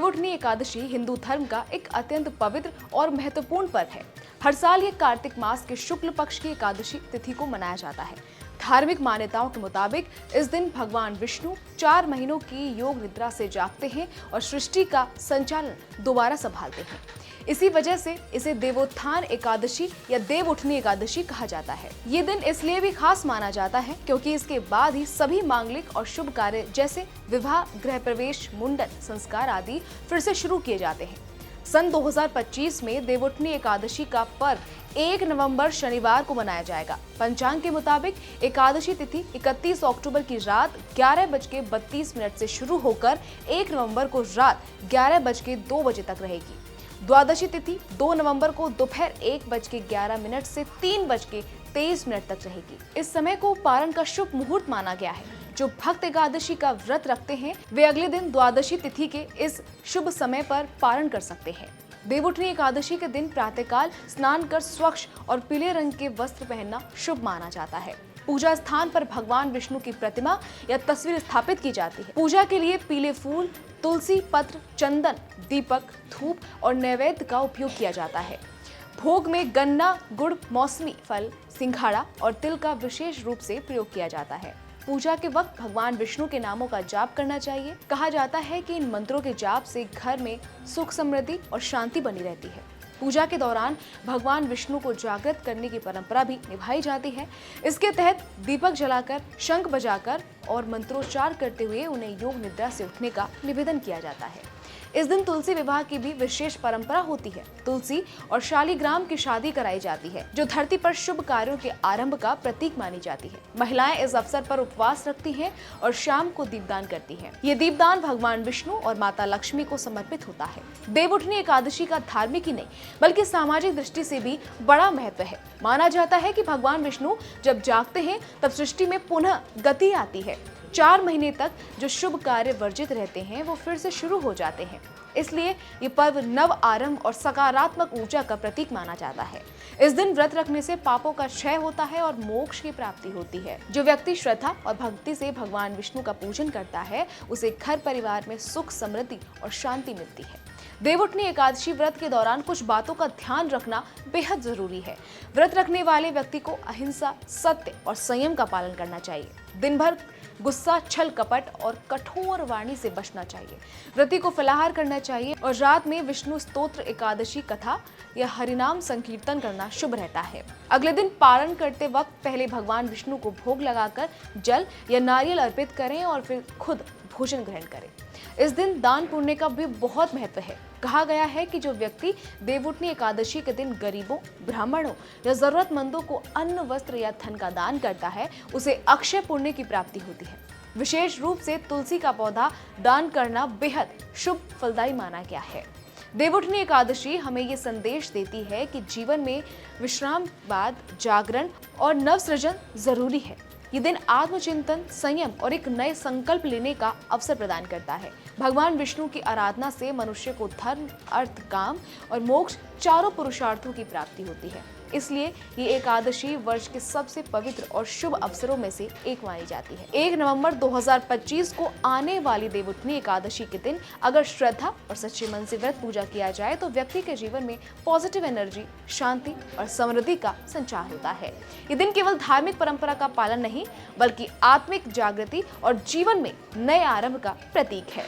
देवउठनी एकादशी हिंदू धर्म का एक अत्यंत पवित्र और महत्वपूर्ण पर्व है। हर साल ये कार्तिक मास के शुक्ल पक्ष की एकादशी तिथि को मनाया जाता है। धार्मिक मान्यताओं के मुताबिक इस दिन भगवान विष्णु 4 महीनों की योग निद्रा से जागते हैं और सृष्टि का संचालन दोबारा संभालते हैं। इसी वजह से इसे देवोत्थान एकादशी या देवउठनी एकादशी कहा जाता है। ये दिन इसलिए भी खास माना जाता है क्योंकि इसके बाद ही सभी मांगलिक और शुभ कार्य जैसे विवाह, गृह प्रवेश, मुंडन, संस्कार आदि फिर से शुरू किए जाते हैं। सन 2025 में देवउठनी एकादशी का पर्व 1 नवंबर शनिवार को मनाया जाएगा। पंचांग के मुताबिक एकादशी तिथि 31 अक्टूबर की रात 11:32 से शुरू होकर 1 नवंबर को रात 11:02 बजे तक रहेगी। द्वादशी तिथि 2 नवंबर को दोपहर 1:11 से 3:23 तक रहेगी। इस समय को पारण का शुभ मुहूर्त माना गया है। जो भक्त एकादशी का व्रत रखते हैं वे अगले दिन द्वादशी तिथि के इस शुभ समय पर पारण कर सकते हैं। देवउठनी एकादशी के दिन प्रातःकाल स्नान कर स्वच्छ और पीले रंग के वस्त्र पहनना शुभ माना जाता है। पूजा स्थान पर भगवान विष्णु की प्रतिमा या तस्वीर स्थापित की जाती है। पूजा के लिए पीले फूल, तुलसी पत्र, चंदन, दीपक, धूप और नैवेद्य का उपयोग किया जाता है। भोग में गन्ना, गुड़, मौसमी फल, सिंघाड़ा और तिल का विशेष रूप से प्रयोग किया जाता है। पूजा के वक्त भगवान विष्णु के नामों का जाप करना चाहिए। कहा जाता है कि इन मंत्रों के जाप से घर में सुख, समृद्धि और शांति बनी रहती है। पूजा के दौरान भगवान विष्णु को जागृत करने की परंपरा भी निभाई जाती है। इसके तहत दीपक जलाकर, शंख बजाकर और मंत्रोच्चार करते हुए उन्हें योग निद्रा से उठने का निवेदन किया जाता है। इस दिन तुलसी विवाह की भी विशेष परंपरा होती है। तुलसी और शालिग्राम की शादी कराई जाती है, जो धरती पर शुभ कार्यों के आरंभ का प्रतीक मानी जाती है। महिलाएं इस अवसर पर उपवास रखती हैं और शाम को दीपदान करती हैं। ये दीपदान भगवान विष्णु और माता लक्ष्मी को समर्पित होता है। देवउठनी एकादशी का धार्मिक ही नहीं बल्कि सामाजिक दृष्टि से भी बड़ा महत्व है। माना जाता है कि भगवान विष्णु जब जागते हैं तब सृष्टि में पुनः गति आती है। 4 महीने तक जो शुभ कार्य वर्जित रहते हैं वो फिर से शुरू हो जाते हैं। इसलिए ये पर्व नव आरंभ और सकारात्मक ऊर्जा का प्रतीक माना जाता है। इस दिन व्रत रखने से पापों का क्षय होता है और मोक्ष की प्राप्ति होती है। जो व्यक्ति श्रद्धा और भक्ति से भगवान विष्णु का पूजन करता है उसे घर परिवार में सुख, समृद्धि और शांति मिलती है। देवउठनी एकादशी व्रत के दौरान कुछ बातों का ध्यान रखना बेहद जरूरी है। व्रत रखने वाले व्यक्ति को अहिंसा, सत्य और संयम का पालन करना चाहिए। दिन भर गुस्सा, छल कपट और कठोर वाणी से बचना चाहिए। व्रती को फलाहार करना चाहिए और रात में विष्णु स्तोत्र, एकादशी कथा या हरिनाम संकीर्तन करना शुभ रहता है। अगले दिन पारण करते वक्त पहले भगवान विष्णु को भोग लगाकर जल या नारियल अर्पित करें और फिर खुद भोजन ग्रहण करें। इस दिन दान पुण्य का भी बहुत महत्व है। कहा गया है कि जो व्यक्ति देवउठनी एकादशी के दिन गरीबों, ब्राह्मणों या जरूरतमंदों को अन्न, वस्त्र या धन का दान करता है उसे अक्षय पुण्य की प्राप्ति होती है। विशेष रूप से तुलसी का पौधा दान करना बेहद शुभ फलदायी माना गया है। देवउठनी एकादशी हमें ये संदेश देती है कि जीवन में विश्राम बाद जागरण और नवसृजन जरूरी है। ये दिन आत्मचिंतन, संयम और एक नए संकल्प लेने का अवसर प्रदान करता है। भगवान विष्णु की आराधना से मनुष्य को धर्म, अर्थ, काम और मोक्ष चारों पुरुषार्थों की प्राप्ति होती है। इसलिए ये एकादशी वर्ष के सबसे पवित्र और शुभ अवसरों में से एक मानी जाती है। 1 नवंबर 2025 को आने वाली देवउठनी एकादशी के दिन अगर श्रद्धा और सच्चे मन से व्रत पूजा किया जाए तो व्यक्ति के जीवन में पॉजिटिव एनर्जी, शांति और समृद्धि का संचार होता है। ये दिन केवल धार्मिक परंपरा का पालन नहीं बल्कि आत्मिक जागृति और जीवन में नए आरंभ का प्रतीक है।